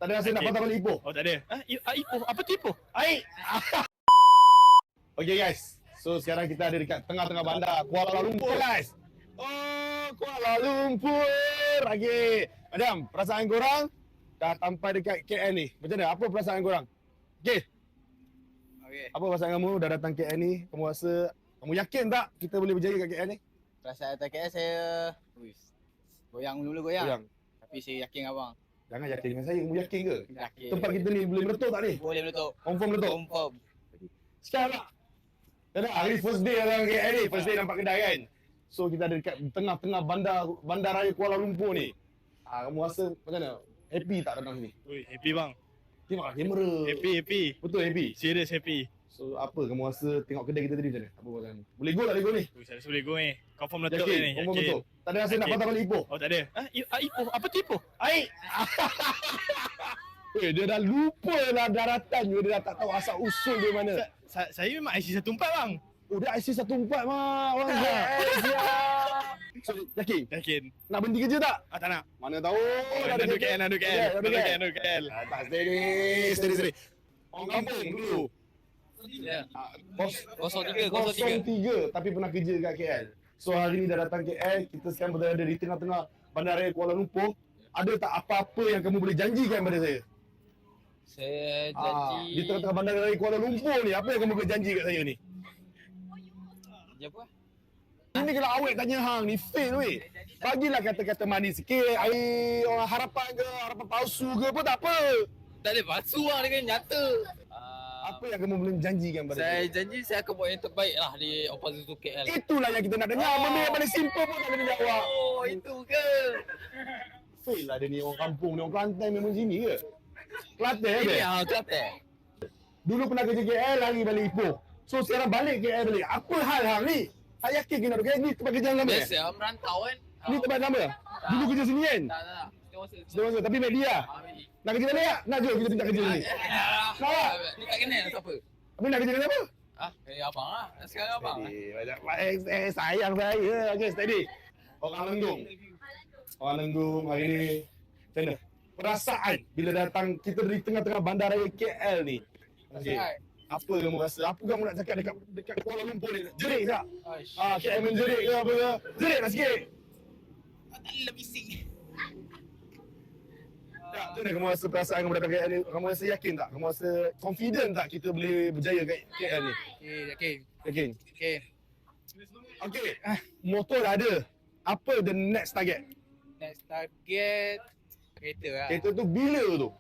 Tak ada rasa nak patah balik Ipoh? Oh tak ada. Ipoh? Apa tu Ipoh? Aik! Okay guys, so sekarang kita ada dekat tengah-tengah bandar Kuala Lumpur guys. Oh, Kuala Lumpur. Okay. Madam, perasaan korang dah sampai dekat KL ni. Macam mana? Apa perasaan korang? Okay. Apa perasaan kamu dah datang KL ni? Kamu rasa, kamu yakin tak kita boleh berjaya kat KL ni? Perasaan datang KL saya goyang mula-mula goyang. Tapi saya yakin abang. Jangan yakin dengan saya, kamu yakin ke? Yakin. Tempat kita ni boleh meletup tak ni? Boleh meletup. Confirm meletup? Confirm. Sekarang tak? Tak nak, hari first day orang KL ni, first day nampak kedai kan? So kita ada dekat tengah-tengah bandar raya Kuala Lumpur ni. Kamu rasa macam mana? Happy tak datang sini? Ui, happy bang. Tengoklah kamera. Happy. Betul happy? Serius happy. So apa kamu rasa tengok kedai kita tadi macam mana? Apa perasaan? Boleh go tak boleh go ni? Ui, saya rasa boleh go ni. Confirm letup Yakin? ni. Confirm betul? Tak ada rasa nak Yakin. patah balik Ipoh? Oh tak ada. Ipoh? Apa tu Ipoh? Aik! Dia dah lupa lah daratan dia dah tak tahu asal usul dia mana. Saya memang IC 14 bang. Oh dia IC 14 mak orang dah. So yakin? Yakin. Nak berhenti kerja tak? Tak nak. Mana tahu. Nak duduk KL. Tak steady. Orang kampung dulu. Ya. 03 tapi pernah kerja kat KL. So hari ni dah datang KL, kita sekarang berada di tengah-tengah bandaraya Kuala Lumpur. Ada tak apa-apa yang kamu boleh janjikan pada saya? Saya janji. Di tengah-tengah bandaraya Kuala Lumpur ni, apa yang kamu boleh janji kat saya ni? Janji apa? Ini kalau awet tanya hang ni fail weh. Bagilah kata-kata manis sikit. Air orang harapan palsu ke apa tak apa. Tak ada palsu lah, dia kan nyata. Apa yang kamu boleh janjikan pada Saya saya? janji saya akan buat yang terbaik lah di Opposite to KL. Itulah yang kita nak dengar. Benda yang paling simple pun tak boleh jawab. Oh, itu ke? Fail lah dia ni orang kampung ni. Orang Kelantan memang sini ke? Kelantan Ini dia. yang Kelantan. Dulu pernah kerja KL, lari balik Ipoh. So sekarang balik KL balik. Apa hal hang ni? Saya yakin kena duduk KL ni tempat kerja yang lama. Biasa merantau kan. Ni tempat lama. Dulu kerja sini kan? Tak. Sudah masuk. Tapi media. Nak kerja balik tak? Nak jom kita pindah kerja sini. Nak? Ni tak kenal siapa? Tapi nak kerja dengan siapa? Abang lah. Sekarang abang lah. Sayang saya. Okay, steady. Orang Lenggung hari ni. Macam mana? Perasaan bila datang kita di tengah-tengah bandaraya KL ni. Okay. Apa kamu rasa? Apa kamu nak cakap dekat Kuala Lumpur ni? Jerik tak? KL menjerik ke apa ke? Jerik lah sikit. Tak ada bising. Tak, macam mana kamu rasa perasaan kamu datang KL ni? Kamu rasa yakin tak? Kamu rasa confident tak kita boleh berjaya kat KL ni? Yakin. Yakin? Yakin. Okay, motor dah ada. Apa the next target? Next target kereta lah. Kereta tu bila tu?